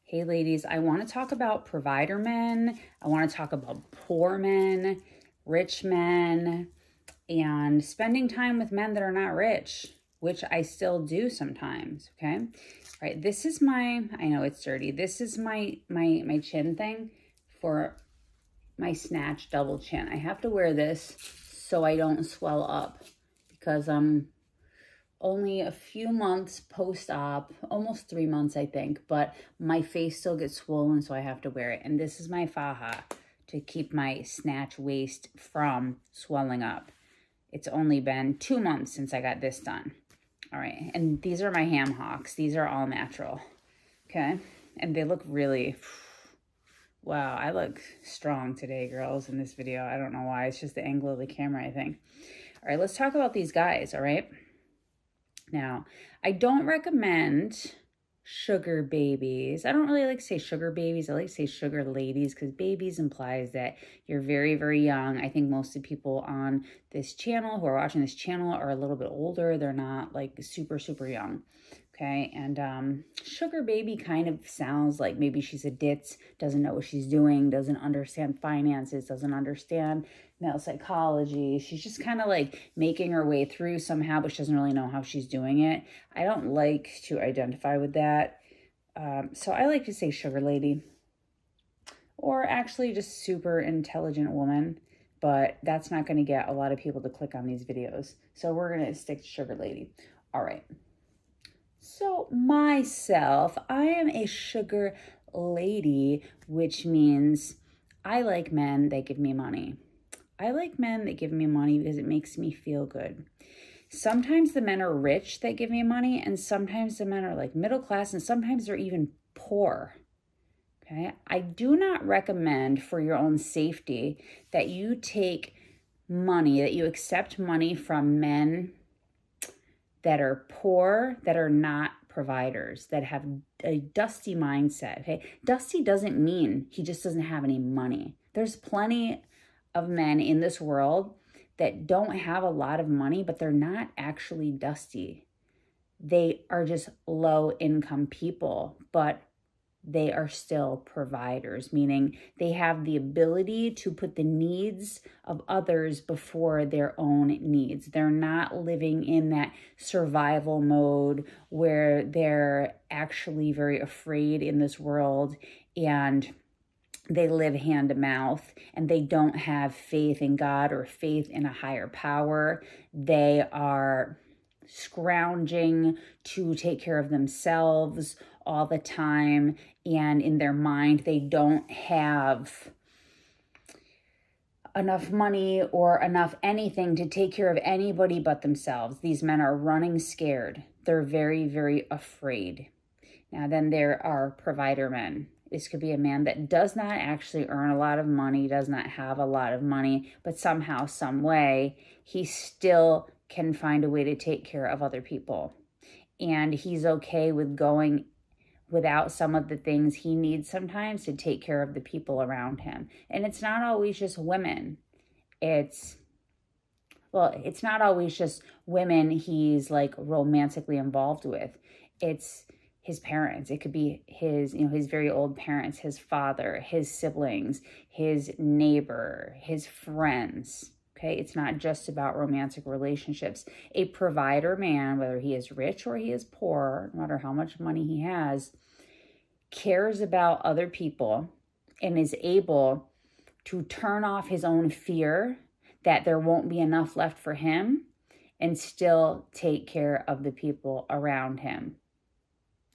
Hey ladies, I want to talk about provider men. I want to talk about poor men, rich men, and spending time with men that are not rich, which I still do sometimes, okay? All right, this is I know it's dirty. This is my chin thing for my snatch double chin. I have to wear this so I don't swell up because I'm only a few months post-op, almost 3 months, I think, but my face still gets swollen, so I have to wear it. And this is my faja to keep my snatch waist from swelling up. It's only been 2 months since I got this done. All right, and these are my ham hocks. These are all natural, okay? And they look really, wow, I look strong today, girls, in this video. I don't know why. It's just the angle of the camera, I think. All right, let's talk about these guys, all right? Now, I don't recommend sugar babies. I don't really like to say sugar babies. I like to say sugar ladies because babies implies that you're very, very young. I think most of the people on this channel who are watching this channel are a little bit older. They're not like super, super young. Okay, and sugar baby kind of sounds like maybe she's a ditz, doesn't know what she's doing, doesn't understand finances, doesn't understand male psychology. She's just kind of like making her way through somehow, but she doesn't really know how she's doing it. I don't like to identify with that. So I like to say sugar lady, or actually just super intelligent woman, but that's not going to get a lot of people to click on these videos. So we're going to stick to sugar lady. All right. So myself, I am a sugar lady, which means I like men that give me money. I like men that give me money because it makes me feel good. Sometimes the men are rich that give me money, and sometimes the men are like middle class, and sometimes they're even poor. Okay, I do not recommend for your own safety that you take money, that you accept money from men that are poor, that are not providers, that have a dusty mindset, okay? Dusty doesn't mean he just doesn't have any money. There's plenty of men in this world that don't have a lot of money, but they're not actually dusty. They are just low income people, but they are still providers, meaning they have the ability to put the needs of others before their own needs. They're not living in that survival mode where they're actually very afraid in this world and they live hand to mouth and they don't have faith in God or faith in a higher power. They are scrounging to take care of themselves all the time, and in their mind they don't have enough money or enough anything to take care of anybody but themselves. These men are running scared. They're very, very afraid. Now then there are provider men. This could be a man that does not actually earn a lot of money, does not have a lot of money, but somehow, some way, he still can find a way to take care of other people. And he's okay with going without some of the things he needs sometimes to take care of the people around him. And it's not always just women. It's not always just women he's like romantically involved with. It's his parents. It could be his very old parents, his father, his siblings, his neighbor, his friends. Okay, it's not just about romantic relationships. A provider man, whether he is rich or he is poor, no matter how much money he has, cares about other people and is able to turn off his own fear that there won't be enough left for him and still take care of the people around him.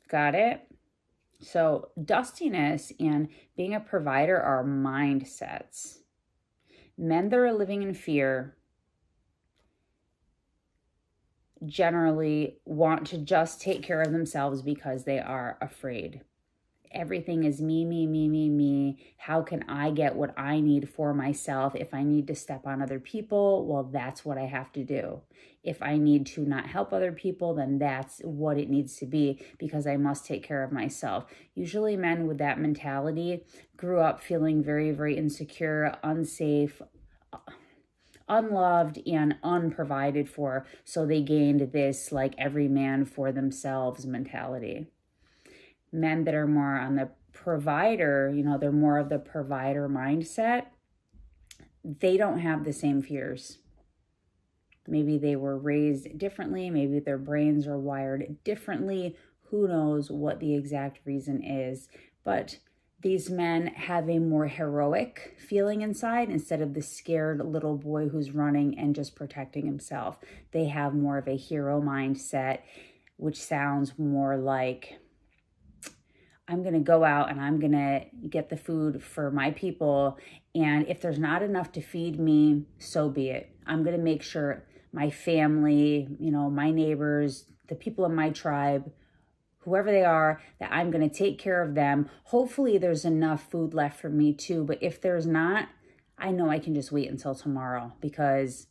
Got it? So dustiness and being a provider are mindsets. Men that are living in fear generally want to just take care of themselves because they are afraid. Everything is me, me, me, me, me. How can I get what I need for myself? If I need to step on other people, well, that's what I have to do. If I need to not help other people, then that's what it needs to be because I must take care of myself. Usually men with that mentality grew up feeling very, very insecure, unsafe, unloved, and unprovided for. So they gained this like every man for themselves mentality. Men that are more on the provider, they're more of the provider mindset, they don't have the same fears. Maybe they were raised differently. Maybe their brains are wired differently. Who knows what the exact reason is. But these men have a more heroic feeling inside instead of the scared little boy who's running and just protecting himself. They have more of a hero mindset, which sounds more like, I'm going to go out and I'm going to get the food for my people. And if there's not enough to feed me, so be it. I'm going to make sure my family, my neighbors, the people in my tribe, whoever they are, that I'm going to take care of them. Hopefully there's enough food left for me too. But if there's not, I know I can just wait until tomorrow because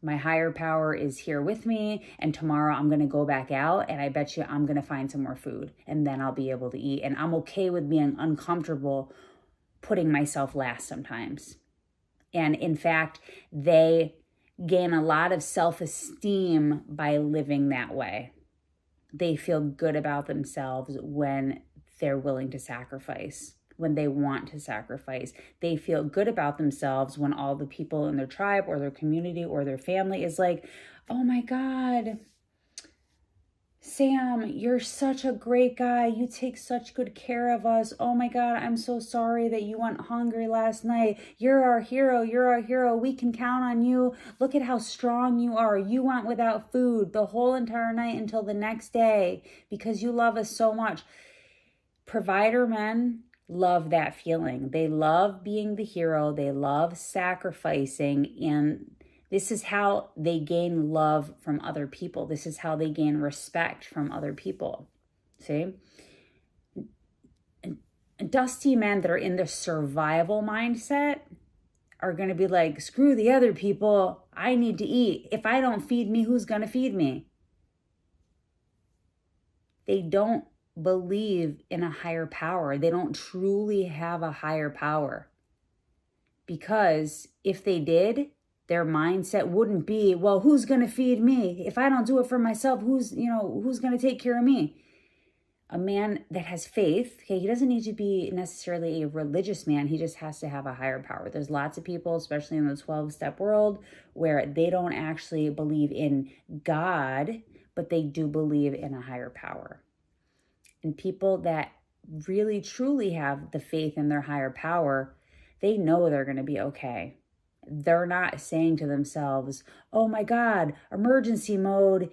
my higher power is here with me, and tomorrow I'm going to go back out and I bet you I'm going to find some more food and then I'll be able to eat. And I'm okay with being uncomfortable putting myself last sometimes. And in fact, they gain a lot of self-esteem by living that way. They feel good about themselves when they're willing to sacrifice, when they want to sacrifice. They feel good about themselves when all the people in their tribe or their community or their family is like, oh my God, Sam, you're such a great guy. You take such good care of us. Oh my God, I'm so sorry that you went hungry last night. You're our hero. You're our hero. We can count on you. Look at how strong you are. You went without food the whole entire night until the next day because you love us so much. Provider men love that feeling. They love being the hero. They love sacrificing, and this is how they gain love from other people. This is how they gain respect from other people. See? Dusty men that are in the survival mindset are going to be like, screw the other people. I need to eat. If I don't feed me, who's going to feed me? They don't believe in a higher power. They don't truly have a higher power. Because if they did, their mindset wouldn't be, well, who's going to feed me? If I don't do it for myself, who's going to take care of me? A man that has faith, okay, he doesn't need to be necessarily a religious man. He just has to have a higher power. There's lots of people, especially in the 12-step world, where they don't actually believe in God, but they do believe in a higher power. And people that really, truly have the faith in their higher power, they know they're going to be okay. They're not saying to themselves, oh my God, emergency mode,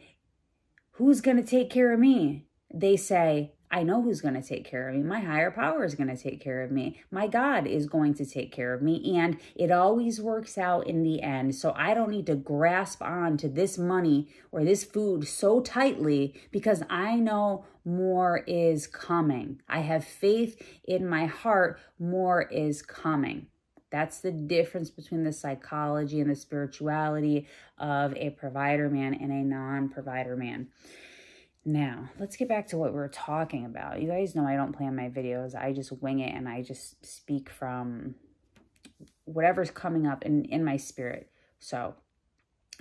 who's going to take care of me? They say, I know who's going to take care of me. My higher power is going to take care of me. My God is going to take care of me. And it always works out in the end. So I don't need to grasp on to this money or this food so tightly because I know more is coming. I have faith in my heart. More is coming. That's the difference between the psychology and the spirituality of a provider man and a non-provider man. Now, let's get back to what we were talking about. You guys know I don't plan my videos. I just wing it and I just speak from whatever's coming up in my spirit. So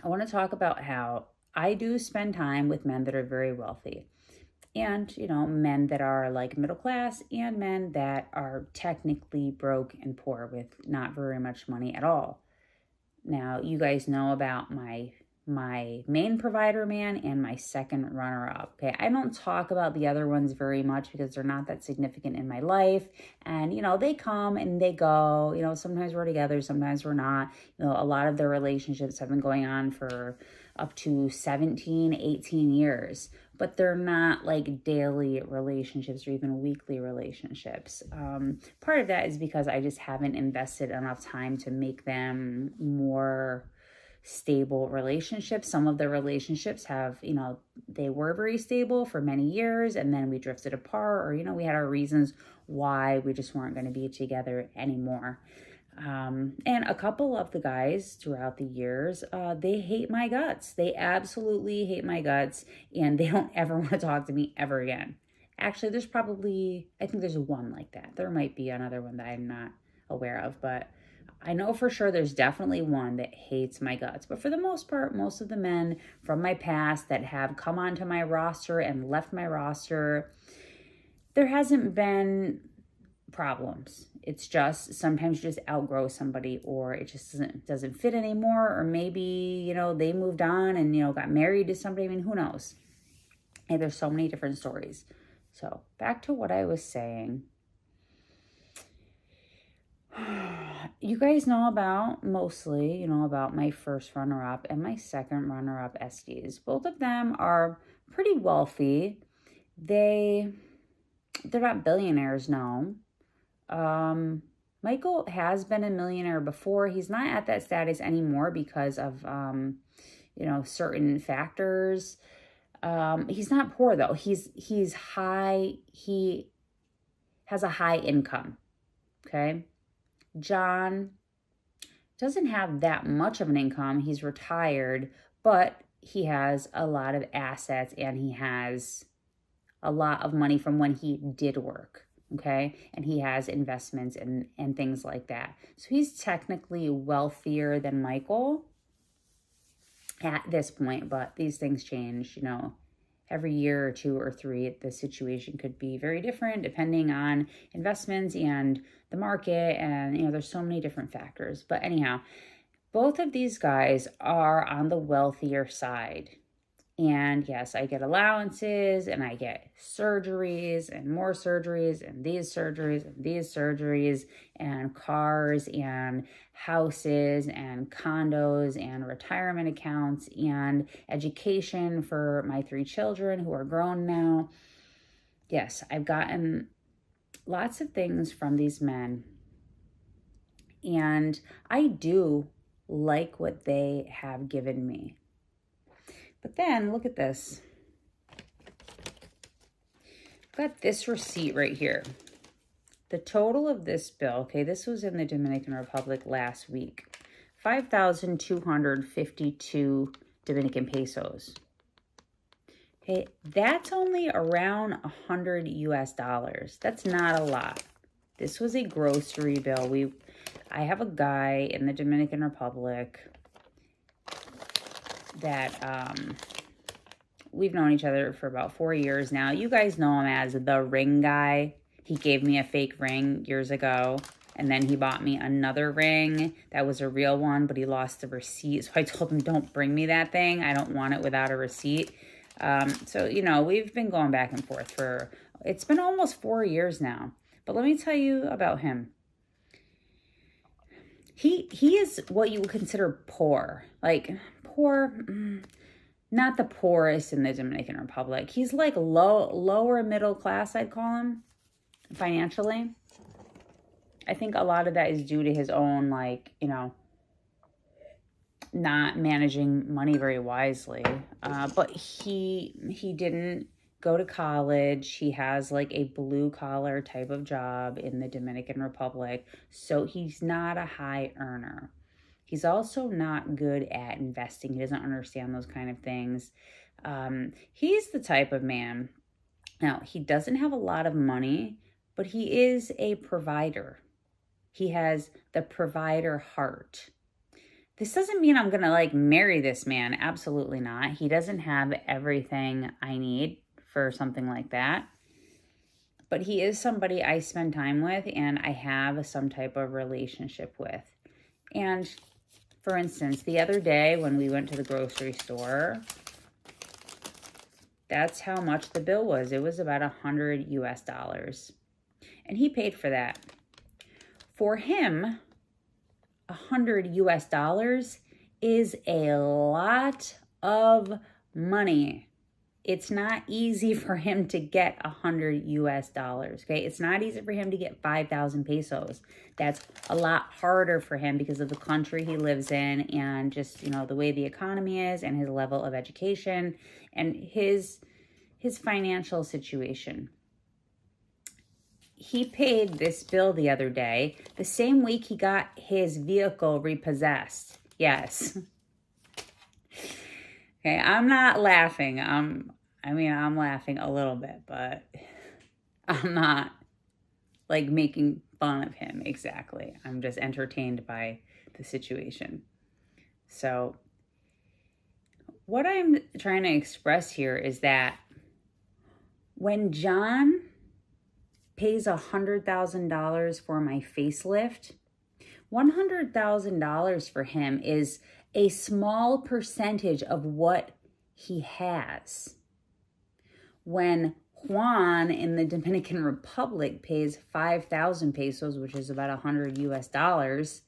I want to talk about how I do spend time with men that are very wealthy. And, men that are like middle class and men that are technically broke and poor with not very much money at all. Now, you guys know about my main provider man and my second runner-up. Okay, I don't talk about the other ones very much because they're not that significant in my life. And, they come and they go. Sometimes we're together, sometimes we're not. A lot of their relationships have been going on for up to 17, 18 years. But they're not like daily relationships or even weekly relationships. Part of that is because I just haven't invested enough time to make them more stable relationships. Some of the relationships have, they were very stable for many years and then we drifted apart or, we had our reasons why we just weren't going to be together anymore. And a couple of the guys throughout the years, they hate my guts. They absolutely hate my guts and they don't ever want to talk to me ever again. Actually, I think there's one like that. There might be another one that I'm not aware of, but I know for sure there's definitely one that hates my guts. But for the most part, most of the men from my past that have come onto my roster and left my roster, there hasn't been problems. It's just sometimes you just outgrow somebody, or it just doesn't fit anymore, or maybe, you know, they moved on and, you know, got married to somebody. I mean, who knows? And there's so many different stories. So back to what I was saying. You guys know about, mostly, you know, about my first runner-up and my second runner-up Estes. Both of them are pretty wealthy. They're not billionaires, no. Michael has been a millionaire before. He's not at that status anymore because of, you know, certain factors. He's not poor though. He's high. He has a high income. Okay. John doesn't have that much of an income. He's retired, but he has a lot of assets and he has a lot of money from when he did work. Okay. And he has investments and things like that. So he's technically wealthier than Michael at this point, but these things change, you know, every year or two or three. The situation could be very different depending on investments and the market. And, you know, there's so many different factors. But anyhow, both of these guys are on the wealthier side. And yes, I get allowances and I get surgeries and more surgeries and these surgeries and these surgeries and cars and houses and condos and retirement accounts and education for my 3 children who are grown now. Yes, I've gotten lots of things from these men. And I do like what they have given me. But then look at this. I've got this receipt right here. The total of this bill, okay, this was in the Dominican Republic last week. 5,252 Dominican pesos. Okay, that's only around $100 US. That's not a lot. This was a grocery bill. I have a guy in the Dominican Republic that we've known each other for about 4 years now. You guys know him as the ring guy. He gave me a fake ring years ago, and then he bought me another ring that was a real one, but he lost the receipt. So I told him, don't bring me that thing. I don't want it without a receipt. So, you know, we've been going back and forth it's been almost 4 years now. But let me tell you about him. He is what you would consider poor. Like, poor, not the poorest in the Dominican Republic. He's like lower middle class, I'd call him, financially. I think a lot of that is due to his own, like, you know, not managing money very wisely. But he didn't go to college. He has like a blue collar type of job in the Dominican Republic. So he's not a high earner. He's also not good at investing. He doesn't understand those kind of things. He's the type of man. Now, he doesn't have a lot of money, but he is a provider. He has the provider heart. This doesn't mean I'm going to like marry this man. Absolutely not. He doesn't have everything I need for something like that. But he is somebody I spend time with and I have some type of relationship with. And for instance, the other day when we went to the grocery store, that's how much the bill was. It was about $100 US. And he paid for that. For him, $100 US is a lot of money. It's not easy for him to get $100 US, okay? It's not easy for him to get 5,000 pesos. That's a lot harder for him because of the country he lives in and just, you know, the way the economy is and his level of education and his financial situation. He paid this bill the other day, the same week he got his vehicle repossessed. Yes. Okay, I'm not laughing. I'm laughing a little bit, but I'm not like making fun of him exactly. I'm just entertained by the situation. So what I'm trying to express here is that when John pays $100,000 for my facelift, $100,000 for him is a small percentage of what he has. When Juan in the Dominican Republic pays 5,000 pesos, which is about 100 US dollars,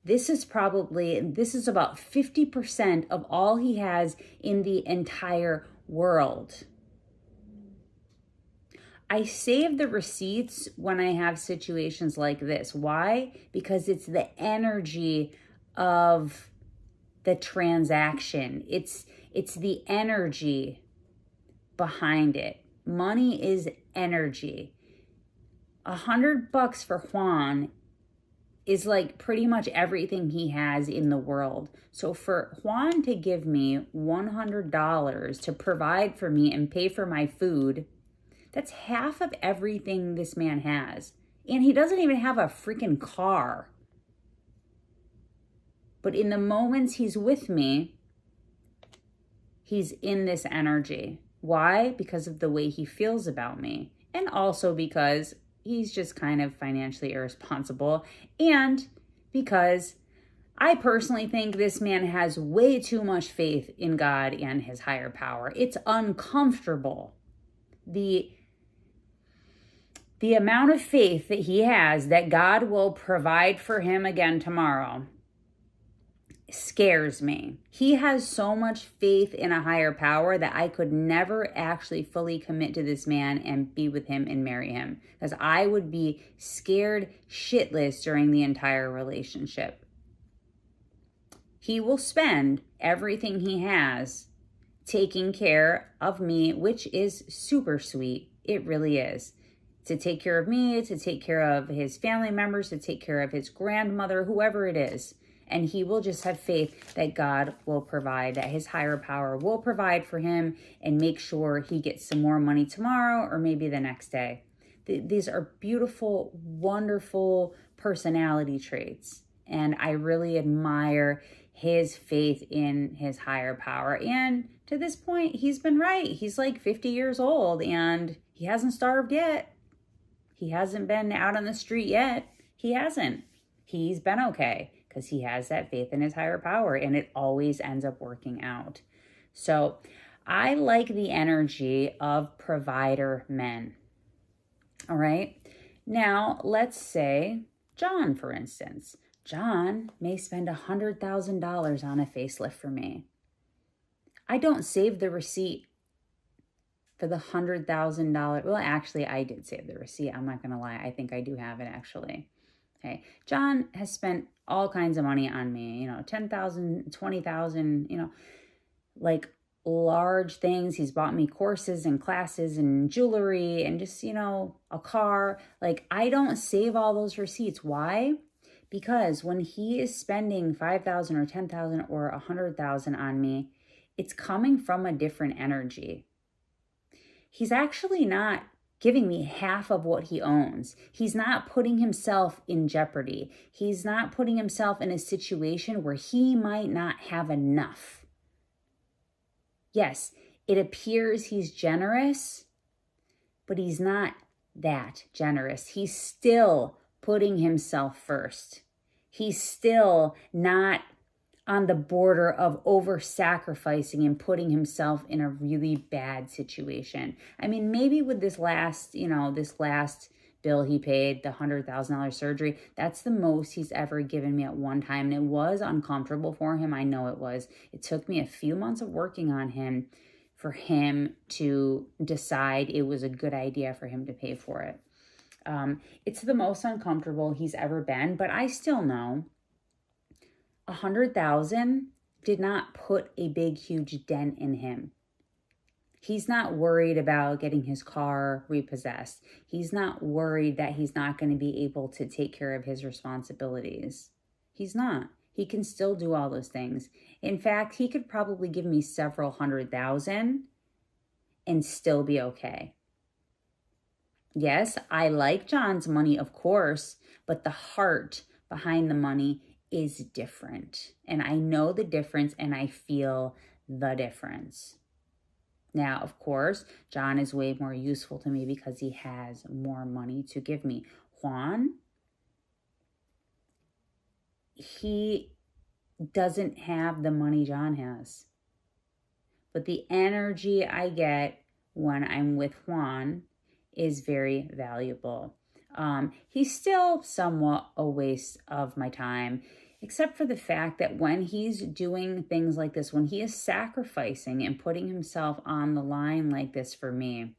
this is about 50% of all he has in the entire world. I save the receipts when I have situations like this. Why? Because it's the energy of the transaction. It's the energy behind it. Money is energy. $100 for Juan is like pretty much everything he has in the world. So for Juan to give me $100 to provide for me and pay for my food, that's half of everything this man has. And he doesn't even have a freaking car. But in the moments he's with me, he's in this energy. Why? Because of the way he feels about me. And also because he's just kind of financially irresponsible. And because I personally think this man has way too much faith in God and his higher power. It's uncomfortable. The amount of faith that he has that God will provide for him again tomorrow scares me. He has so much faith in a higher power that I could never actually fully commit to this man and be with him and marry him, because I would be scared shitless during the entire relationship. He will spend everything he has taking care of me, which is super sweet. It really is. To take care of me, to take care of his family members, to take care of his grandmother, whoever it is. And he will just have faith that God will provide, that his higher power will provide for him and make sure he gets some more money tomorrow or maybe the next day. These are beautiful, wonderful personality traits. And I really admire his faith in his higher power. And to this point, he's been right. He's like 50 years old and he hasn't starved yet. He hasn't been out on the street yet. He hasn't. He's been okay because he has that faith in his higher power, and it always ends up working out. So I like the energy of provider men. All right. Now, let's say John, for instance. John may spend $100,000 on a facelift for me. I don't save the receipt for the $100,000. Well, actually, I did save the receipt. I'm not going to lie. I think I do have it, actually. Okay. John has spent all kinds of money on me, $10,000, $20,000, like large things. He's bought me courses and classes and jewelry and just, a car. Like, I don't save all those receipts. Why? Because when he is spending $5,000 or $10,000 or $100,000 on me, it's coming from a different energy. He's actually not giving me half of what he owns. He's not putting himself in jeopardy. He's not putting himself in a situation where he might not have enough. Yes, it appears he's generous, but he's not that generous. He's still putting himself first. He's still not on the border of over-sacrificing and putting himself in a really bad situation. I mean, maybe with this last bill he paid, the $100,000 surgery, that's the most he's ever given me at one time. And it was uncomfortable for him. I know it was. It took me a few months of working on him for him to decide it was a good idea for him to pay for it. It's the most uncomfortable he's ever been, but I still know $100,000 did not put a big, huge dent in him. He's not worried about getting his car repossessed. He's not worried that he's not going to be able to take care of his responsibilities. He's not. He can still do all those things. In fact, he could probably give me several $100,000 and still be okay. Yes, I like John's money, of course, but the heart behind the money is different. And I know the difference and I feel the difference. Now, of course, John is way more useful to me because he has more money to give me. Juan, he doesn't have the money John has. But the energy I get when I'm with Juan is very valuable. He's still somewhat a waste of my time, except for the fact that when he's doing things like this, when he is sacrificing and putting himself on the line like this for me,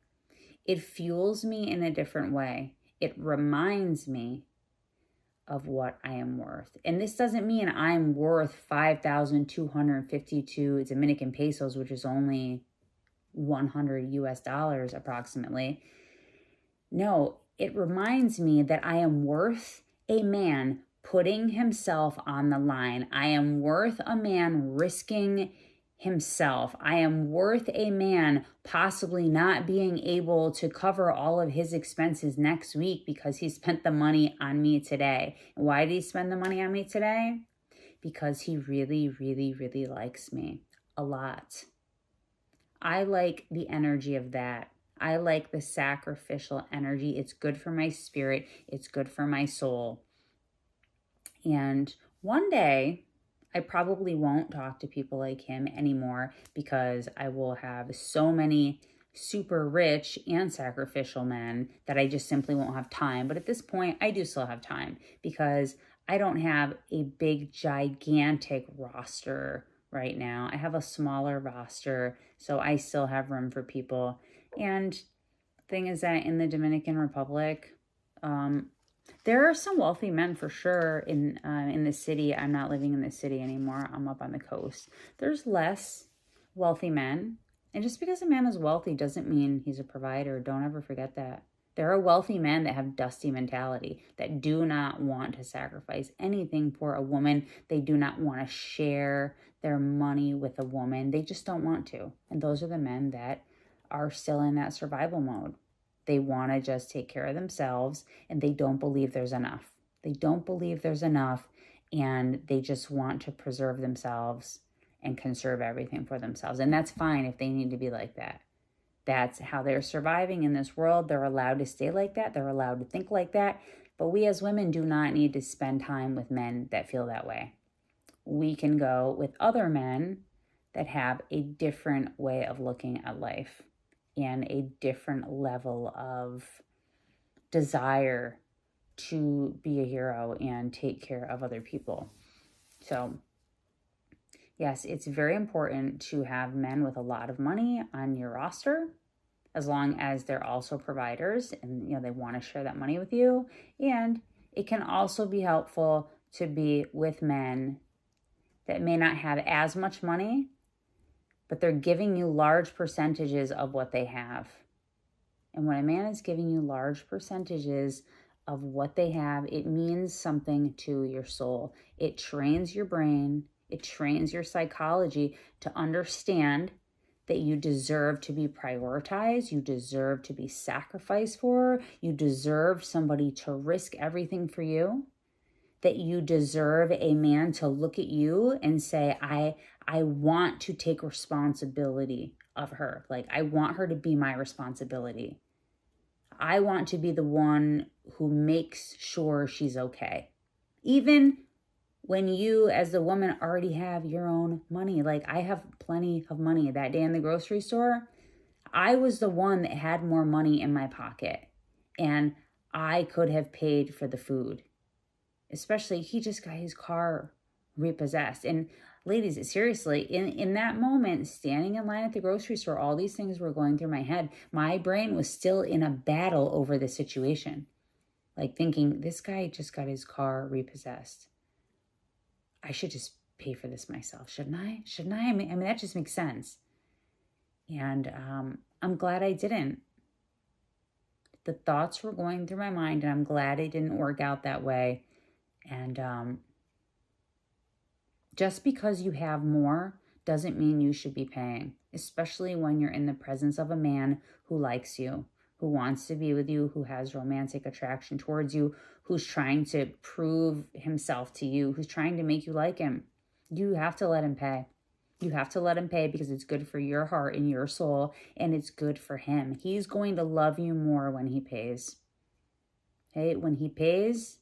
it fuels me in a different way. It reminds me of what I am worth. And this doesn't mean I'm worth 5,252 Dominican pesos, which is only 100 US dollars approximately. No, it reminds me that I am worth a man putting himself on the line. I am worth a man risking himself. I am worth a man possibly not being able to cover all of his expenses next week because he spent the money on me today. And why did he spend the money on me today? Because he really, really, really likes me a lot. I like the energy of that. I like the sacrificial energy. It's good for my spirit. It's good for my soul. And one day, I probably won't talk to people like him anymore because I will have so many super rich and sacrificial men that I just simply won't have time. But at this point, I do still have time because I don't have a big, gigantic roster right now. I have a smaller roster, so I still have room for people. And thing is that in the Dominican Republic, there are some wealthy men for sure in the city. I'm not living in the city anymore. I'm up on the coast. There's less wealthy men. And just because a man is wealthy doesn't mean he's a provider. Don't ever forget that. There are wealthy men that have dusty mentality, that do not want to sacrifice anything for a woman. They do not want to share their money with a woman. They just don't want to. And those are the men that are still in that survival mode. They want to just take care of themselves and they don't believe there's enough. They don't believe there's enough and they just want to preserve themselves and conserve everything for themselves. And that's fine if they need to be like that. That's how they're surviving in this world. They're allowed to stay like that. They're allowed to think like that. But we as women do not need to spend time with men that feel that way. We can go with other men that have a different way of looking at life and a different level of desire to be a hero and take care of other people. So, yes, it's very important to have men with a lot of money on your roster, as long as they're also providers and they want to share that money with you. And it can also be helpful to be with men that may not have as much money, but they're giving you large percentages of what they have. And when a man is giving you large percentages of what they have, it means something to your soul. It trains your brain, it trains your psychology to understand that you deserve to be prioritized, you deserve to be sacrificed for, you deserve somebody to risk everything for you, that you deserve a man to look at you and say, I want to take responsibility of her. Like, I want her to be my responsibility. I want to be the one who makes sure she's okay. Even when you, as the woman, already have your own money. Like, I have plenty of money. That day in the grocery store, I was the one that had more money in my pocket. And I could have paid for the food. Especially, he just got his car repossessed. And ladies, seriously, in that moment, standing in line at the grocery store, all these things were going through my head. My brain was still in a battle over the situation. Like thinking, this guy just got his car repossessed. I should just pay for this myself, shouldn't I? I mean, that just makes sense. And I'm glad I didn't. The thoughts were going through my mind, and I'm glad it didn't work out that way. And just because you have more doesn't mean you should be paying, especially when you're in the presence of a man who likes you, who wants to be with you, who has romantic attraction towards you, who's trying to prove himself to you, who's trying to make you like him. You have to let him pay. You have to let him pay because it's good for your heart and your soul, and it's good for him. He's going to love you more when he pays. Okay? When he pays,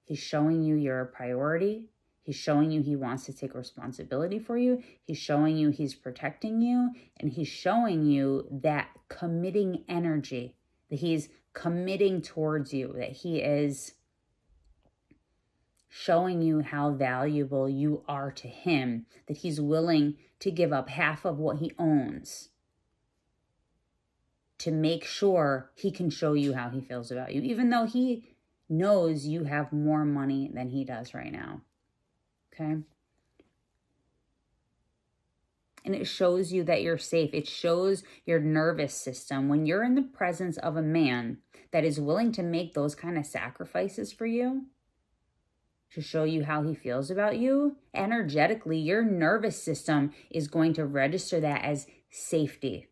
he's showing you you're a priority. He's showing you he wants to take responsibility for you. He's showing you he's protecting you. And he's showing you that committing energy, that he's committing towards you, that he is showing you how valuable you are to him, that he's willing to give up half of what he owns to make sure he can show you how he feels about you, even though he knows you have more money than he does right now. Okay? And it shows you that you're safe. It shows your nervous system. When you're in the presence of a man that is willing to make those kind of sacrifices for you, to show you how he feels about you, energetically, your nervous system is going to register that as safety.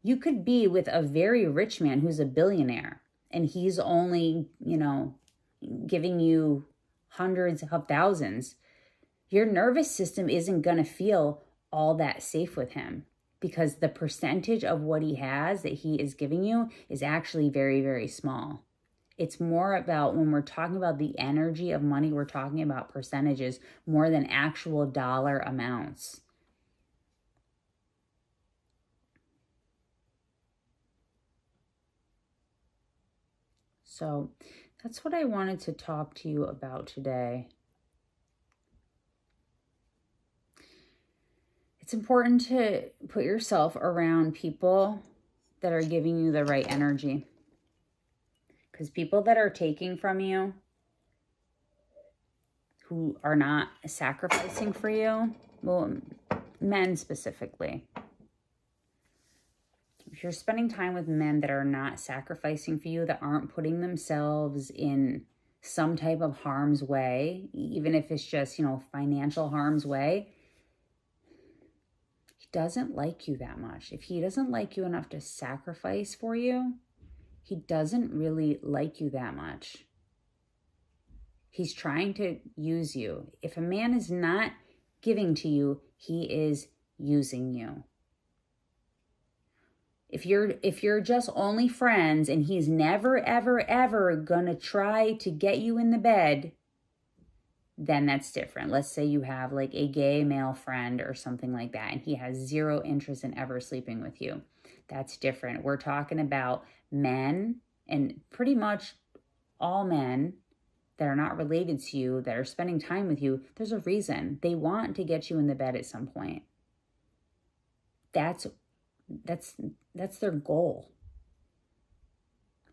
You could be with a very rich man who's a billionaire, and he's only, giving you hundreds of thousands. Your nervous system isn't going to feel all that safe with him because the percentage of what he has that he is giving you is actually very, very small. It's more about, when we're talking about the energy of money, we're talking about percentages more than actual dollar amounts. So that's what I wanted to talk to you about today. It's important to put yourself around people that are giving you the right energy. Because people that are taking from you, who are not sacrificing for you, well, men specifically. If you're spending time with men that are not sacrificing for you, that aren't putting themselves in some type of harm's way, even if it's just, financial harm's way, he doesn't like you that much. If he doesn't like you enough to sacrifice for you, he doesn't really like you that much. He's trying to use you. If a man is not giving to you, he is using you. If you're just only friends and he's never, ever, ever gonna try to get you in the bed, then that's different. Let's say you have like a gay male friend or something like that, and he has zero interest in ever sleeping with you. That's different. We're talking about men, and pretty much all men that are not related to you, that are spending time with you. There's a reason. They want to get you in the bed at some point. That's their goal.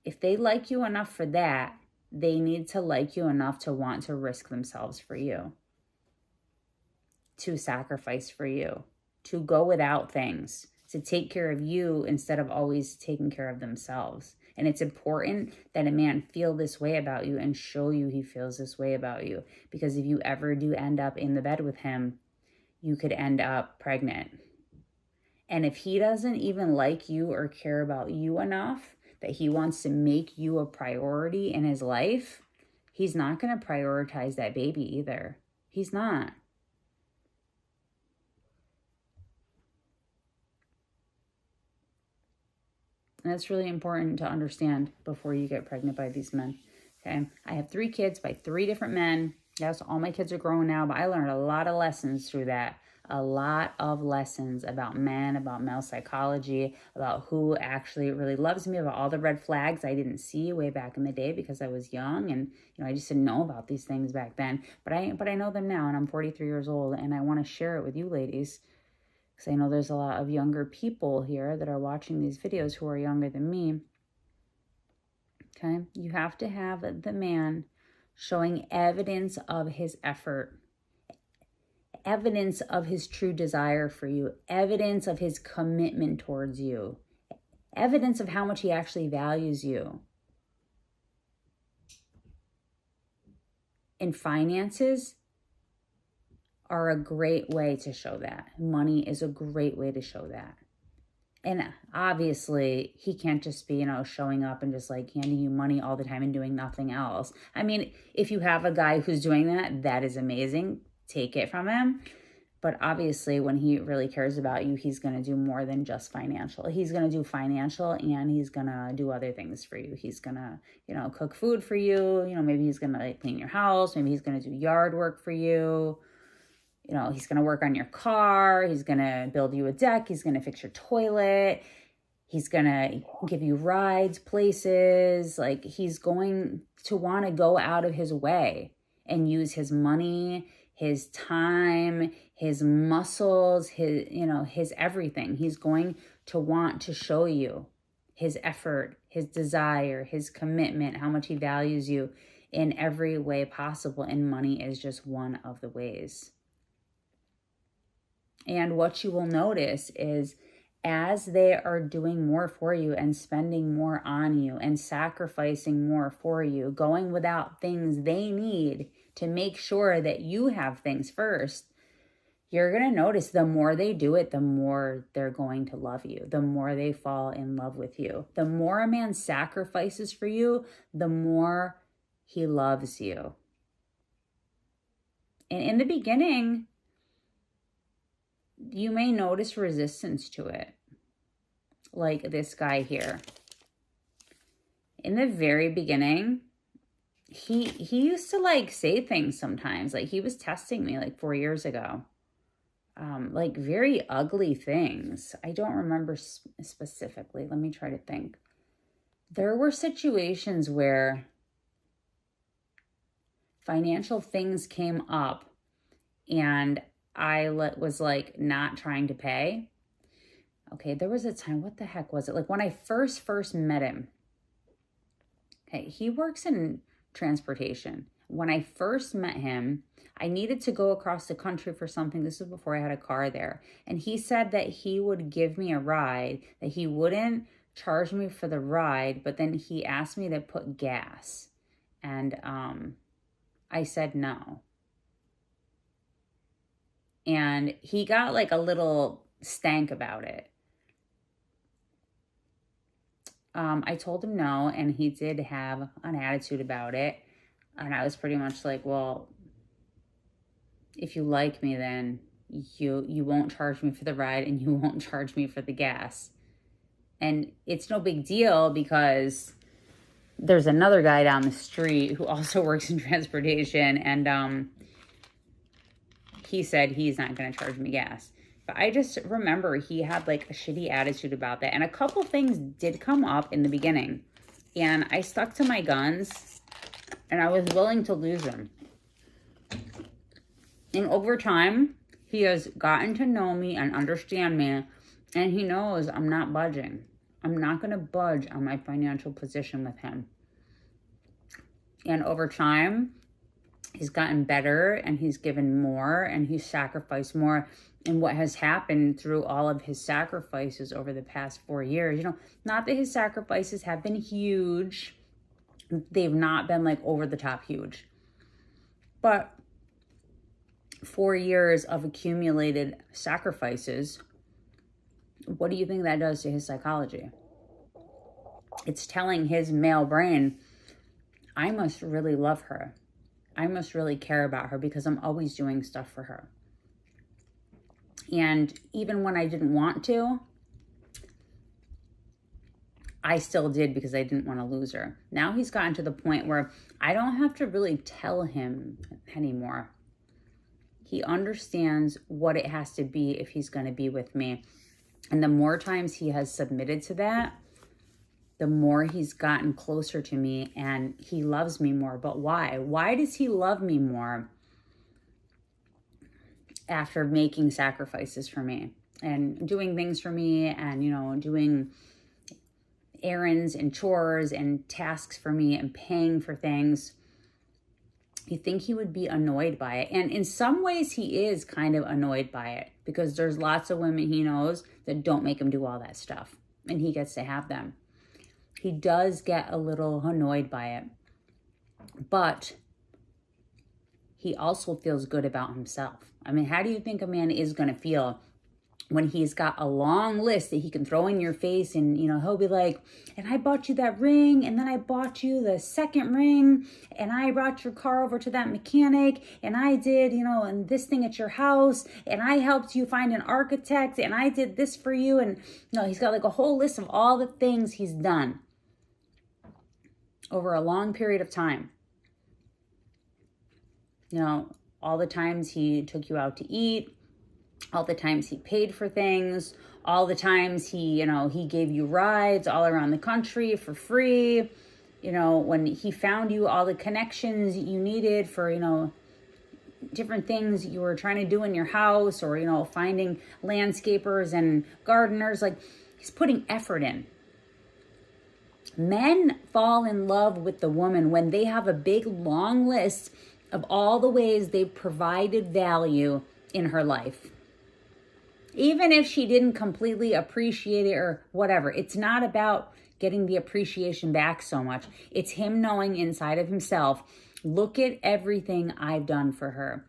If they like you enough for that, they need to like you enough to want to risk themselves for you, to sacrifice for you, to go without things, to take care of you instead of always taking care of themselves. And it's important that a man feel this way about you and show you he feels this way about you. Because if you ever do end up in the bed with him, you could end up pregnant. And if he doesn't even like you or care about you enough that he wants to make you a priority in his life, he's not going to prioritize that baby either. He's not. And that's really important to understand before you get pregnant by these men. Okay. I have 3 kids by 3 different men. Yes, all my kids are grown now, but I learned a lot of lessons through that. A lot of lessons about men, about male psychology, about who actually really loves me, about all the red flags I didn't see way back in the day because I was young, and I just didn't know about these things back then. But I know them now, and I'm 43 years old, and I want to share it with you ladies, because I know there's a lot of younger people here that are watching these videos who are younger than me. Okay, you have to have the man showing evidence of his effort, evidence of his true desire for you, evidence of his commitment towards you, evidence of how much he actually values you. And finances are a great way to show that. Money is a great way to show that. And obviously, he can't just be, showing up and just like handing you money all the time and doing nothing else. I mean, if you have a guy who's doing that, that is amazing. Take it from him. But obviously, when he really cares about you, he's going to do more than just financial. He's going to do financial, and he's going to do other things for you. He's going to, cook food for you. Maybe he's going to like clean your house. Maybe he's going to do yard work for you. He's going to work on your car. He's going to build you a deck. He's going to fix your toilet. He's going to give you rides, places. Like, he's going to want to go out of his way and use his money, his time, his muscles, his everything. He's going to want to show you his effort, his desire, his commitment, how much he values you in every way possible. And money is just one of the ways. And what you will notice is as they are doing more for you and spending more on you and sacrificing more for you, going without things they need to make sure that you have things first, you're going to notice the more they do it, the more they're going to love you, the more they fall in love with you. The more a man sacrifices for you, the more he loves you. And in the beginning, you may notice resistance to it. Like this guy here. In the very beginning, he used to like say things sometimes. Like he was testing me like 4 years ago. Like very ugly things. I don't remember specifically. Let me try to think. There were situations where financial things came up and I was like not trying to pay. Okay, there was a time, what the heck was it? Like when I first met him. Okay, he works in transportation. When I first met him, I needed to go across the country for something. This was before I had a car there. And he said that he would give me a ride, that he wouldn't charge me for the ride, but then he asked me to put gas. And I said no. And he got like a little stank about it. I told him no, and he did have an attitude about it. And I was pretty much like, well, if you like me, then you won't charge me for the ride and you won't charge me for the gas. And it's no big deal because there's another guy down the street who also works in transportation, and he said he's not going to charge me gas. But I just remember he had like a shitty attitude about that. And a couple things did come up in the beginning. And I stuck to my guns and I was willing to lose him. And over time, he has gotten to know me and understand me. And he knows I'm not budging. I'm not going to budge on my financial position with him. And over time, he's gotten better and he's given more and he's sacrificed more. And what has happened through all of his sacrifices over the past 4 years, not that his sacrifices have been huge. They've not been like over the top huge. But 4 years of accumulated sacrifices, what do you think that does to his psychology? It's telling his male brain, I must really love her. I must really care about her because I'm always doing stuff for her. And even when I didn't want to, I still did because I didn't want to lose her. Now he's gotten to the point where I don't have to really tell him anymore. He understands what it has to be if he's going to be with me. And the more times he has submitted to that, the more he's gotten closer to me and he loves me more. But why? Why does he love me more after making sacrifices for me and doing things for me and, doing errands and chores and tasks for me and paying for things? You think he would be annoyed by it. And in some ways he is kind of annoyed by it because there's lots of women he knows that don't make him do all that stuff and he gets to have them. He does get a little annoyed by it, but he also feels good about himself. I mean, how do you think a man is going to feel when he's got a long list that he can throw in your face, and he'll be like, and I bought you that ring, and then I bought you the second ring, and I brought your car over to that mechanic, and I did and this thing at your house, and I helped you find an architect, and I did this for you. And he's got like a whole list of all the things he's done over a long period of time. All the times he took you out to eat, all the times he paid for things, all the times he gave you rides all around the country for free. When he found you all the connections you needed for, different things you were trying to do in your house, or, finding landscapers and gardeners, like he's putting effort in. Men fall in love with the woman when they have a big, long list of all the ways they've provided value in her life. Even if she didn't completely appreciate it or whatever, it's not about getting the appreciation back so much. It's him knowing inside of himself, look at everything I've done for her.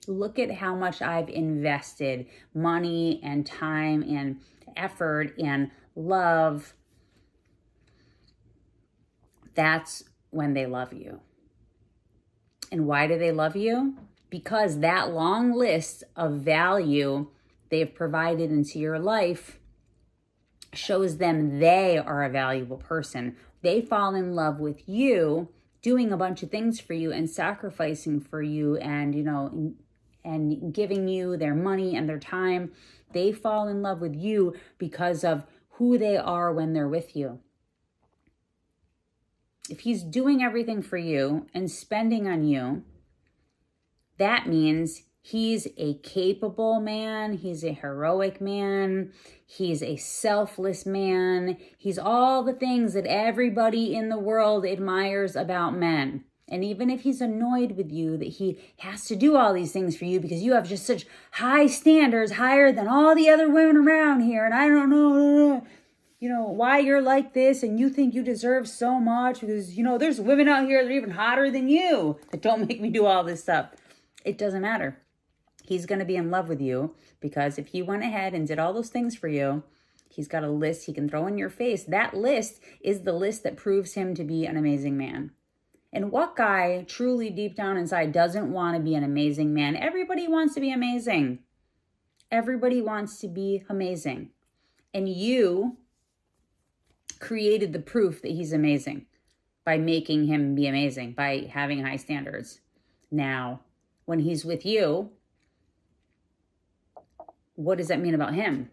Look at how much I've invested money and time and effort and love. That's when they love you. And why do they love you? Because that long list of value they've provided into your life shows them they are a valuable person. They fall in love with you, doing a bunch of things for you and sacrificing for you, and and giving you their money and their time. They fall in love with you because of who they are when they're with you. If he's doing everything for you and spending on you, that means he's a capable man, he's a heroic man, he's a selfless man, he's all the things that everybody in the world admires about men. And even if he's annoyed with you that he has to do all these things for you because you have just such high standards, higher than all the other women around here, and I don't know, why you're like this, and you think you deserve so much because, there's women out here that are even hotter than you that don't make me do all this stuff. It doesn't matter. He's going to be in love with you because if he went ahead and did all those things for you, he's got a list he can throw in your face. That list is the list that proves him to be an amazing man. And what guy truly deep down inside doesn't want to be an amazing man? Everybody wants to be amazing. Everybody wants to be amazing. And you created the proof that he's amazing by making him be amazing, by having high standards. Now, when he's with you, what does that mean about him?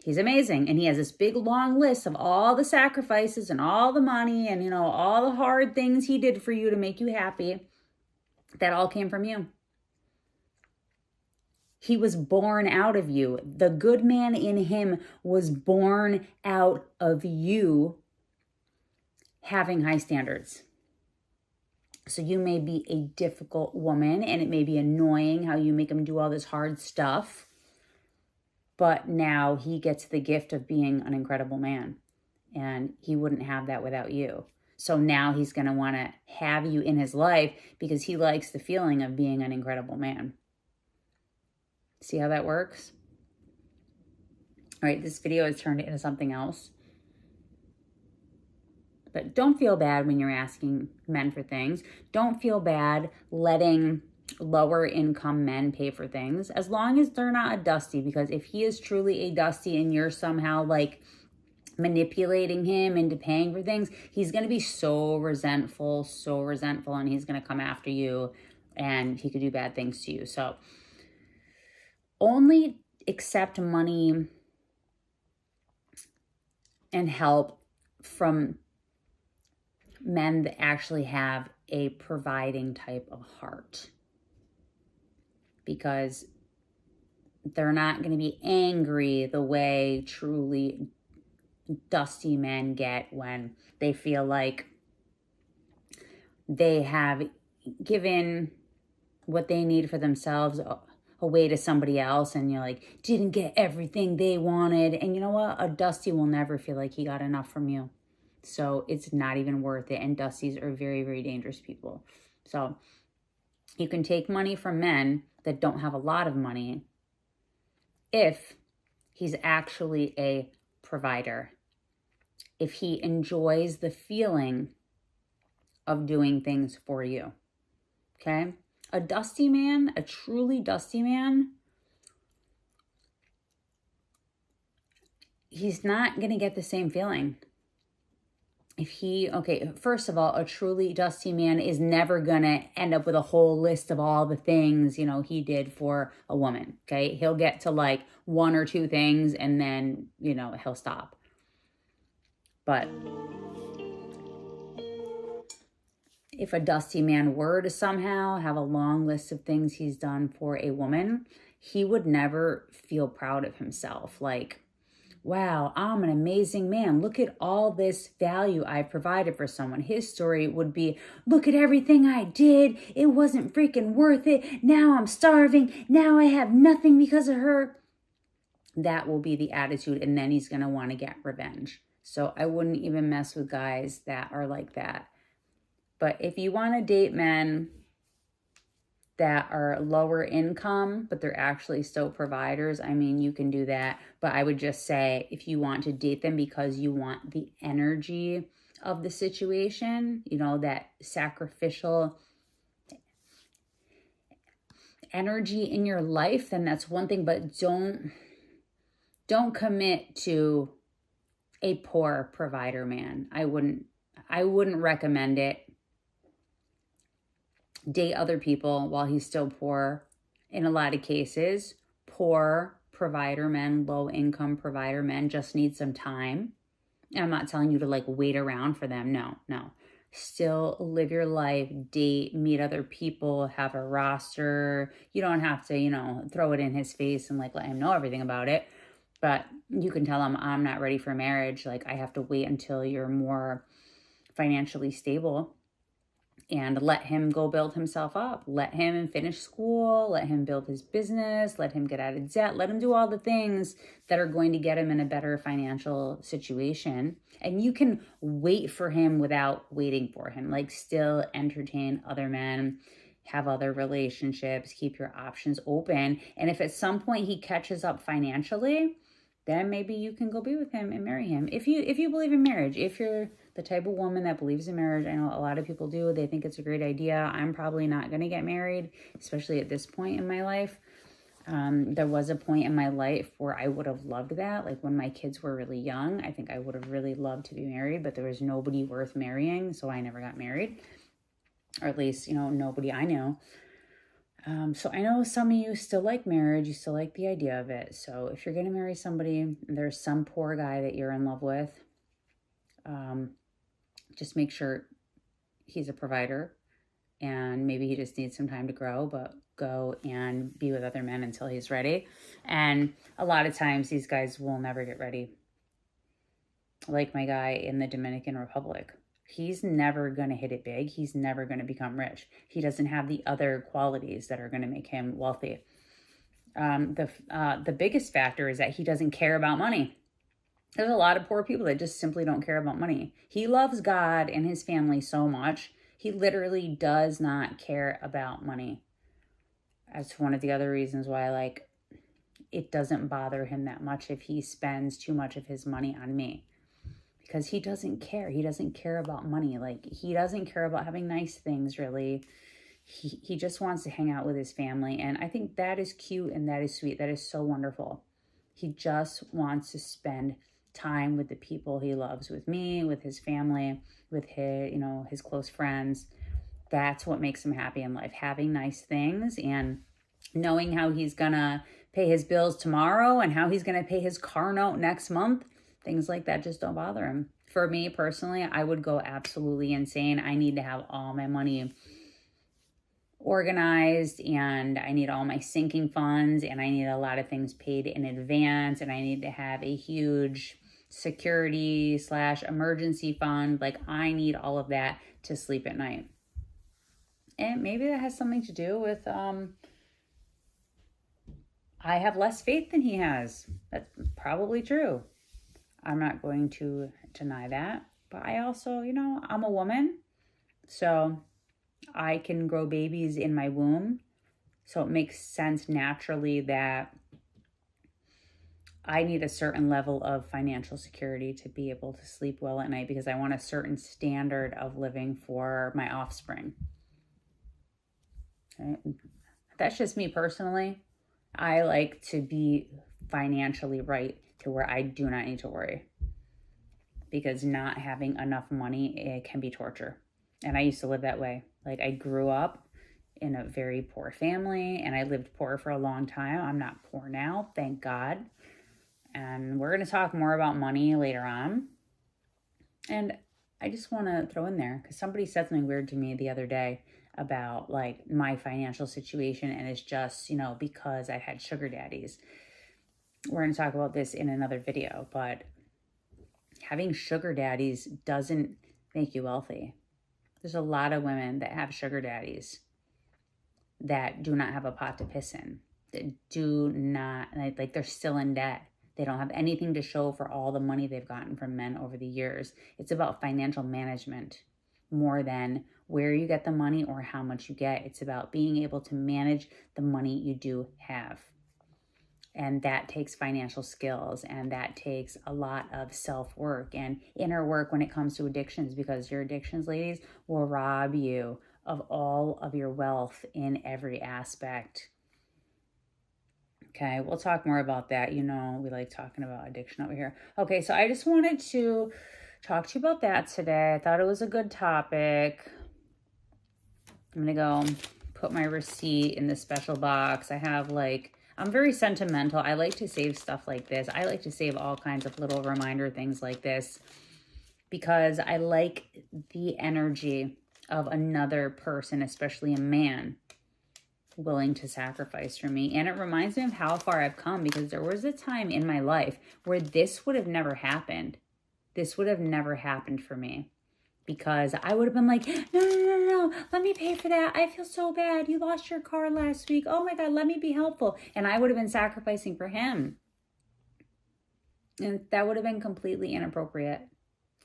He's amazing. And he has this big long list of all the sacrifices and all the money and, all the hard things he did for you to make you happy. That all came from you. He was born out of you. The good man in him was born out of you having high standards. So you may be a difficult woman and it may be annoying how you make him do all this hard stuff. But now he gets the gift of being an incredible man. And he wouldn't have that without you. So now he's going to want to have you in his life because he likes the feeling of being an incredible man. See how that works? All right, this video has turned into something else. But don't feel bad when you're asking men for things. Don't feel bad letting lower income men pay for things, as long as they're not a Dusty. Because if he is truly a Dusty and you're somehow like manipulating him into paying for things, he's going to be so resentful, and he's going to come after you and he could do bad things to you. So only accept money and help from men that actually have a providing type of heart, because they're not going to be angry the way truly Dusty men get when they feel like they have given what they need for themselves away to somebody else, and didn't get everything they wanted. And you know what? A Dusty will never feel like he got enough from you. So it's not even worth it. And Dusties are very, very dangerous people. So you can take money from men that don't have a lot of money if he's actually a provider, if he enjoys the feeling of doing things for you. Okay? A dusty man, a truly dusty man, he's not going to get the same feeling. First of all, a truly dusty man is never going to end up with a whole list of all the things, he did for a woman. Okay? He'll get to like one or two things and then, he'll stop. But if a dusty man were to somehow have a long list of things he's done for a woman, he would never feel proud of himself. Like, wow, I'm an amazing man. Look at all this value I provided for someone. His story would be, look at everything I did. It wasn't freaking worth it. Now I'm starving. Now I have nothing because of her. That will be the attitude. And then he's going to want to get revenge. So I wouldn't even mess with guys that are like that. But if you want to date men that are lower income, but they're actually still providers, I mean, you can do that. But I would just say, if you want to date them because you want the energy of the situation, that sacrificial energy in your life, then that's one thing. But don't commit to a poor provider man. I wouldn't recommend it. Date other people while he's still poor. In a lot of cases, poor provider men, low income provider men just need some time. And I'm not telling you to like wait around for them. No. Still live your life, date, meet other people, have a roster. You don't have to, throw it in his face and like let him know everything about it. But you can tell him, I'm not ready for marriage. Like, I have to wait until you're more financially stable. And let him go build himself up. Let him finish school. Let him build his business. Let him get out of debt. Let him do all the things that are going to get him in a better financial situation. And you can wait for him without waiting for him. Like, still entertain other men, have other relationships, keep your options open. And if at some point he catches up financially, then maybe you can go be with him and marry him. If you believe in marriage, if you're the type of woman that believes in marriage, I know a lot of people do. They think it's a great idea. I'm probably not going to get married, especially at this point in my life. There was a point in my life where I would have loved that. Like when my kids were really young, I think I would have really loved to be married, but there was nobody worth marrying. So I never got married, or at least, nobody I knew. So I know some of you still like marriage. You still like the idea of it. So if you're going to marry somebody, there's some poor guy that you're in love with, just make sure he's a provider and maybe he just needs some time to grow, but go and be with other men until he's ready. And a lot of times these guys will never get ready. Like my guy in the Dominican Republic. He's never going to hit it big. He's never going to become rich. He doesn't have the other qualities that are going to make him wealthy. The biggest factor is that he doesn't care about money. There's a lot of poor people that just simply don't care about money. He loves God and his family so much. He literally does not care about money. That's one of the other reasons why, it doesn't bother him that much if he spends too much of his money on me. Because he doesn't care. He doesn't care about money. He doesn't care about having nice things, really. He just wants to hang out with his family. And I think that is cute and that is sweet. That is so wonderful. He just wants to spend time with the people he loves, with me, with his family, with his close friends. That's what makes him happy in life. Having nice things and knowing how he's gonna pay his bills tomorrow and how he's gonna pay his car note next month. Things like that just don't bother him. For me personally, I would go absolutely insane. I need to have all my money organized and I need all my sinking funds and I need a lot of things paid in advance and I need to have a huge security/emergency fund. I need all of that to sleep at night. And maybe that has something to do with I have less faith than he has. That's probably true. I'm not going to deny that. But I also, I'm a woman. So I can grow babies in my womb. So it makes sense naturally that I need a certain level of financial security to be able to sleep well at night because I want a certain standard of living for my offspring. Okay? That's just me personally. I like to be financially right to where I do not need to worry, because not having enough money, it can be torture. And I used to live that way. Like, I grew up in a very poor family and I lived poor for a long time. I'm not poor now, thank God. And we're going to talk more about money later on. And I just want to throw in there, because somebody said something weird to me the other day about like my financial situation, and it's just, because I've had sugar daddies. We're going to talk about this in another video, but having sugar daddies doesn't make you wealthy. There's a lot of women that have sugar daddies that do not have a pot to piss in, that do not, like, they're still in debt. They don't have anything to show for all the money they've gotten from men over the years. It's about financial management more than where you get the money or how much you get. It's about being able to manage the money you do have. And that takes financial skills, and that takes a lot of self-work and inner work when it comes to addictions, because your addictions, ladies, will rob you of all of your wealth in every aspect. Okay, we'll talk more about that. We like talking about addiction over here. Okay, so I just wanted to talk to you about that today. I thought it was a good topic. I'm going to go put my receipt in the special box. I'm very sentimental. I like to save stuff like this. I like to save all kinds of little reminder things like this because I like the energy of another person, especially a man, willing to sacrifice for me. And it reminds me of how far I've come, because there was a time in my life where this would have never happened. This would have never happened for me, because I would have been like, no, let me pay for that. I feel so bad. You lost your car last week. Oh my God, let me be helpful. And I would have been sacrificing for him. And that would have been completely inappropriate.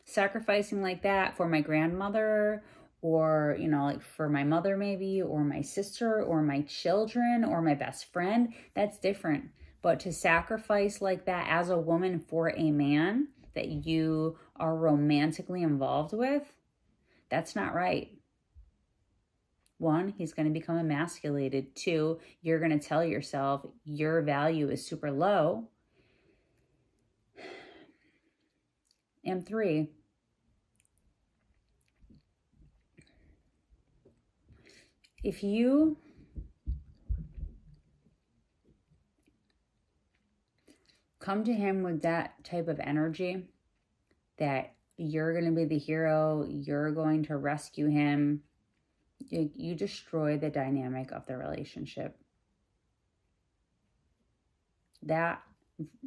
Sacrificing like that for my grandmother, or, like for my mother maybe, or my sister, or my children, or my best friend, that's different. But to sacrifice like that as a woman for a man that you are romantically involved with, that's not right. One, he's going to become emasculated. Two, you're going to tell yourself your value is super low. And three, if you come to him with that type of energy, that you're going to be the hero, you're going to rescue him, you destroy the dynamic of the relationship. That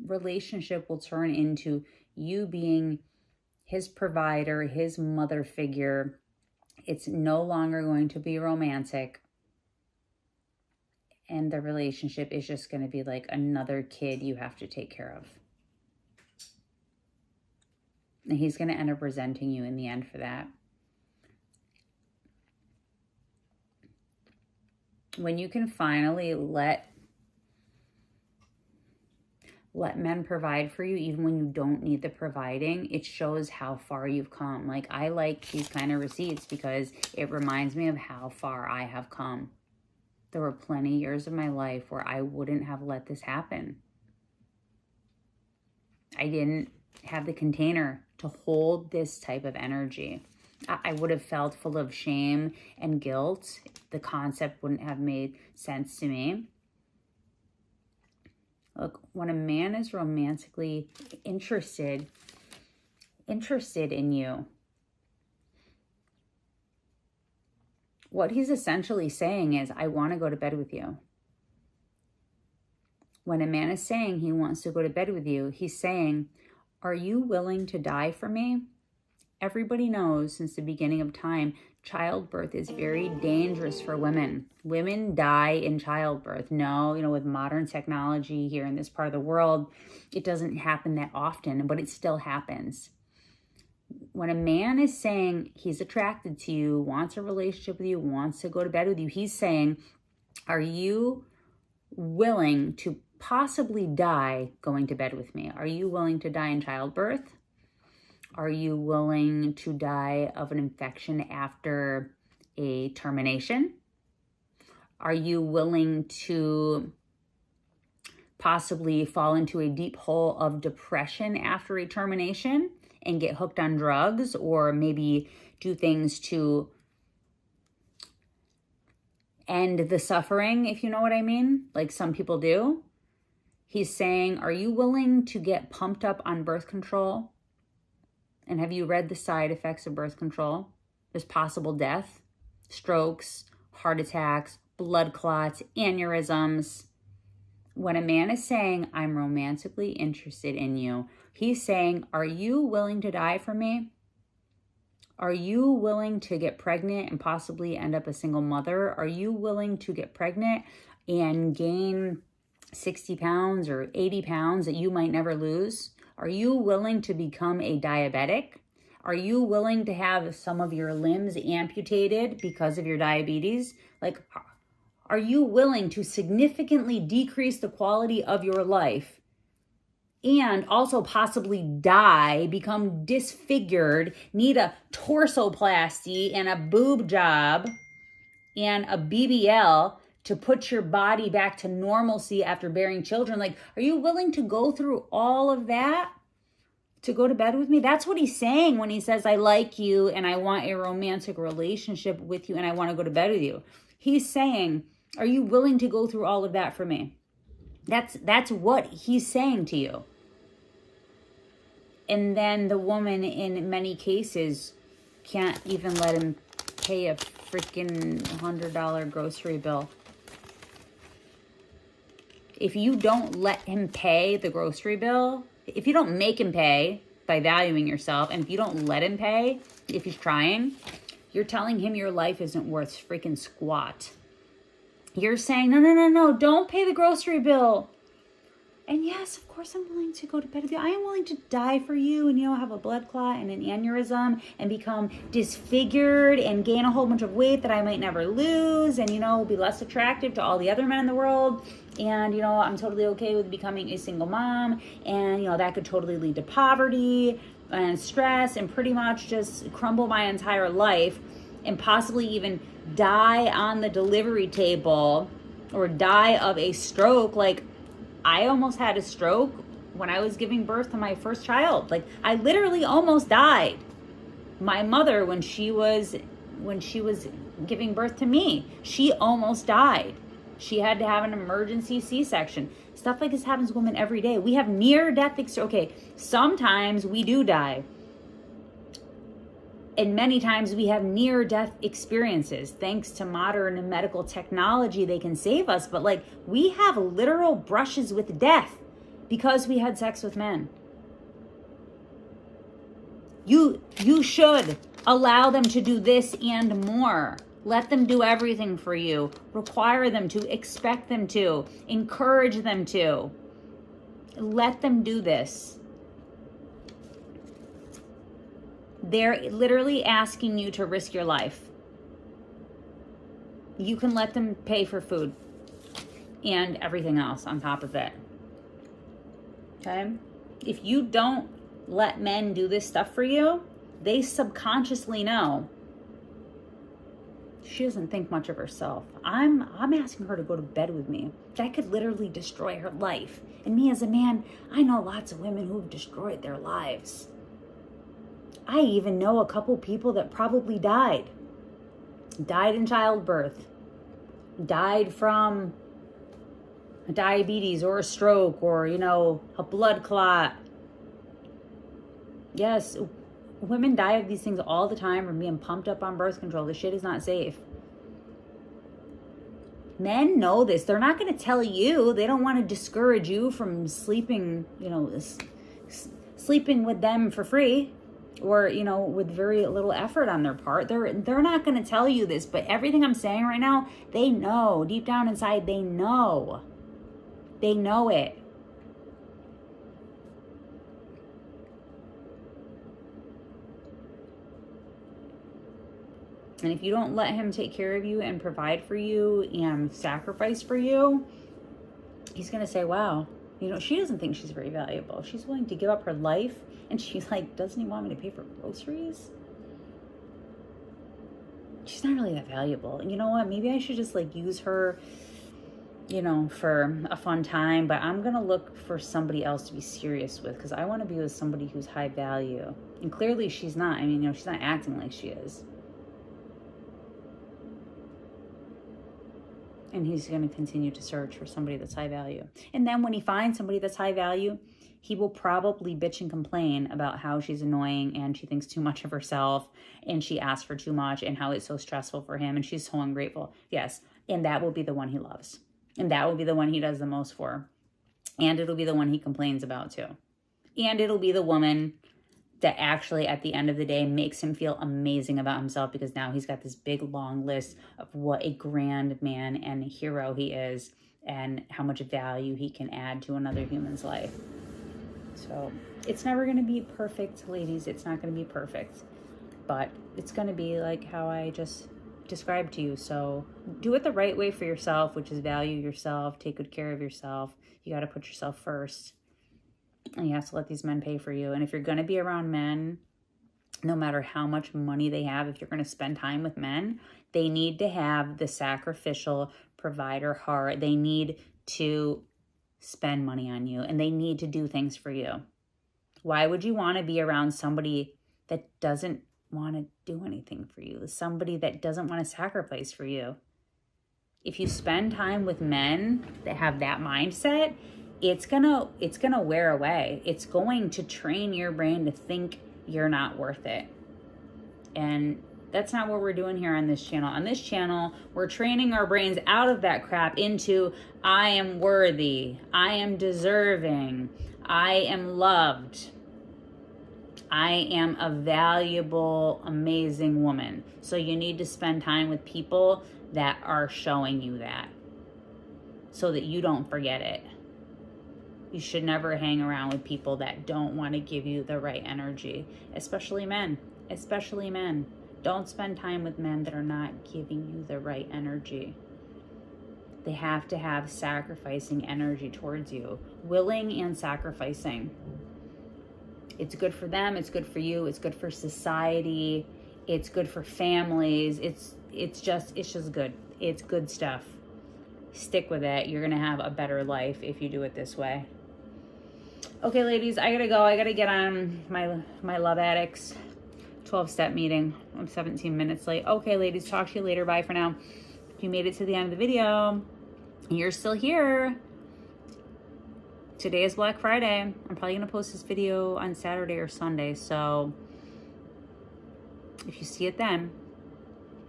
relationship will turn into you being his provider, his mother figure. It's no longer going to be romantic. And the relationship is just going to be like another kid you have to take care of. And he's going to end up resenting you in the end for that. When you can finally let men provide for you, even when you don't need the providing, it shows how far you've come. Like, I like these kind of receipts because it reminds me of how far I have come. There were plenty of years of my life where I wouldn't have let this happen. I didn't have the container to hold this type of energy. I would have felt full of shame and guilt. The concept wouldn't have made sense to me. Look, when a man is romantically interested in you, what he's essentially saying is, I want to go to bed with you. When a man is saying he wants to go to bed with you, he's saying, are you willing to die for me? Everybody knows since the beginning of time, childbirth is very dangerous for women. Women die in childbirth. No, with modern technology here in this part of the world, it doesn't happen that often, but it still happens. When a man is saying he's attracted to you, wants a relationship with you, wants to go to bed with you, he's saying, are you willing to possibly die going to bed with me? Are you willing to die in childbirth? Are you willing to die of an infection after a termination? Are you willing to possibly fall into a deep hole of depression after a termination and get hooked on drugs, or maybe do things to end the suffering, if you know what I mean, like some people do? He's saying, are you willing to get pumped up on birth control? And have you read the side effects of birth control? There's possible death, strokes, heart attacks, blood clots, aneurysms. When a man is saying, I'm romantically interested in you, he's saying, are you willing to die for me? Are you willing to get pregnant and possibly end up a single mother? Are you willing to get pregnant and gain 60 pounds or 80 pounds that you might never lose? Are you willing to become a diabetic? Are you willing to have some of your limbs amputated because of your diabetes? Like, are you willing to significantly decrease the quality of your life and also possibly die, become disfigured, need a torsoplasty and a boob job and a BBL to put your body back to normalcy after bearing children? Like, are you willing to go through all of that to go to bed with me? That's what he's saying when he says, I like you and I want a romantic relationship with you and I want to go to bed with you. He's saying, are you willing to go through all of that for me? That's what he's saying to you. And then the woman, in many cases, can't even let him pay a freaking $100 grocery bill. If you don't let him pay the grocery bill, if you don't make him pay by valuing yourself, and if you don't let him pay, if he's trying, you're telling him your life isn't worth freaking squat. You're saying, no, don't pay the grocery bill. And yes, of course, I'm willing to go to bed with you. I am willing to die for you and, have a blood clot and an aneurysm and become disfigured and gain a whole bunch of weight that I might never lose and, be less attractive to all the other men in the world. And, I'm totally okay with becoming a single mom. And, that could totally lead to poverty and stress and pretty much just crumble my entire life and possibly even die on the delivery table or die of a stroke. Like, I almost had a stroke when I was giving birth to my first child. Like, I literally almost died. My mother, when she was giving birth to me, she almost died. She had to have an emergency C-section. Stuff like this happens to women every day. We have near-death okay, sometimes we do die. And many times we have near-death experiences. Thanks to modern medical technology, they can save us. But we have literal brushes with death because we had sex with men. You should allow them to do this and more. Let them do everything for you. Require them to, expect them to, encourage them to. Let them do this. They're literally asking you to risk your life. You can let them pay for food and everything else on top of it. Okay? If you don't let men do this stuff for you, they subconsciously know she doesn't think much of herself. I'm asking her to go to bed with me. That could literally destroy her life. And me as a man, I know lots of women who've destroyed their lives. I even know a couple people that probably died in childbirth, died from diabetes or a stroke or, a blood clot. Yes, women die of these things all the time from being pumped up on birth control. This shit is not safe. Men know this. They're not going to tell you. They don't want to discourage you from sleeping, sleeping with them for free. Or, with very little effort on their part. They're not going to tell you this, but everything I'm saying right now, they know. Deep down inside, they know. They know it. And if you don't let him take care of you and provide for you and sacrifice for you, he's going to say, wow, you know, she doesn't think she's very valuable. She's willing to give up her life, and she's like, doesn't he want me to pay for groceries? She's not really that valuable. And you know what? Maybe I should just like use her, you know, for a fun time, but I'm going to look for somebody else to be serious with, because I want to be with somebody who's high value. And clearly she's not. I mean, you know, she's not acting like she is. And he's going to continue to search for somebody that's high value. And then when he finds somebody that's high value, he will probably bitch and complain about how she's annoying and she thinks too much of herself and she asks for too much and how it's so stressful for him and she's so ungrateful. Yes, and that will be the one he loves. And that will be the one he does the most for. And it'll be the one he complains about too. And it'll be the woman that actually at the end of the day makes him feel amazing about himself, because now he's got this big long list of what a grand man and hero he is and how much value he can add to another human's life. So it's never going to be perfect, ladies. It's not going to be perfect, but it's going to be like how I just described to you. So do it the right way for yourself, which is value yourself, take good care of yourself. You got to put yourself first. And you have to let these men pay for you. And if you're going to be around men, no matter how much money they have, if you're going to spend time with men, they need to have the sacrificial provider heart. They need to spend money on you and they need to do things for you. Why would you want to be around somebody that doesn't want to do anything for you? Somebody that doesn't want to sacrifice for you? If you spend time with men that have that mindset, it's gonna wear away. It's going to train your brain to think you're not worth it. And that's not what we're doing here on this channel. On this channel, we're training our brains out of that crap into, I am worthy, I am deserving, I am loved, I am a valuable, amazing woman. So you need to spend time with people that are showing you that so that you don't forget it. You should never hang around with people that don't want to give you the right energy, especially men. Especially men. Don't spend time with men that are not giving you the right energy. They have to have sacrificing energy towards you, willing and sacrificing. It's good for them, it's good for you, it's good for society, it's good for families. It's just good. It's good stuff. Stick with it. You're going to have a better life if you do it this way. Okay, ladies, I gotta go. I gotta get on my Love Addicts 12-step meeting. I'm 17 minutes late. Okay, ladies, talk to you later. Bye for now. If you made it to the end of the video and you're still here, today is Black Friday. I'm probably gonna post this video on Saturday or Sunday. So if you see it then,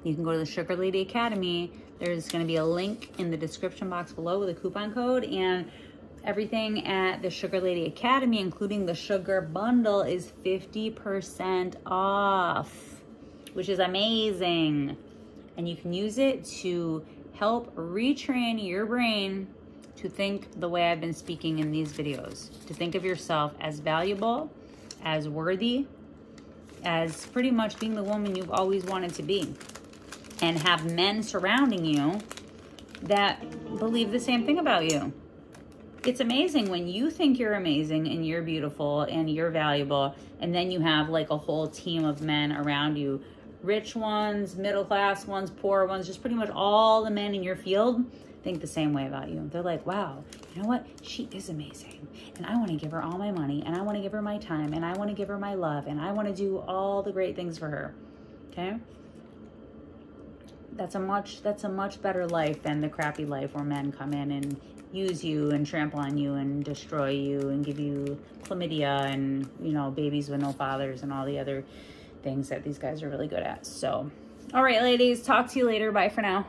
you can go to the Sugar Lady Academy. There's gonna be a link in the description box below with a coupon code, and everything at the Sugar Lady Academy, including the Sugar Bundle, is 50% off, which is amazing. And you can use it to help retrain your brain to think the way I've been speaking in these videos, to think of yourself as valuable, as worthy, as pretty much being the woman you've always wanted to be, and have men surrounding you that believe the same thing about you. It's amazing when you think you're amazing and you're beautiful and you're valuable, and then you have like a whole team of men around you, rich ones, middle class ones, poor ones, just pretty much all the men in your field think the same way about you. They're like, wow, you know what? She is amazing. And I want to give her all my money, and I want to give her my time, and I want to give her my love, and I want to do all the great things for her. Okay? That's a much better life than the crappy life where men come in and use you and trample on you and destroy you and give you chlamydia and, you know, babies with no fathers and all the other things that these guys are really good at. So, all right, ladies, talk to you later. Bye for now.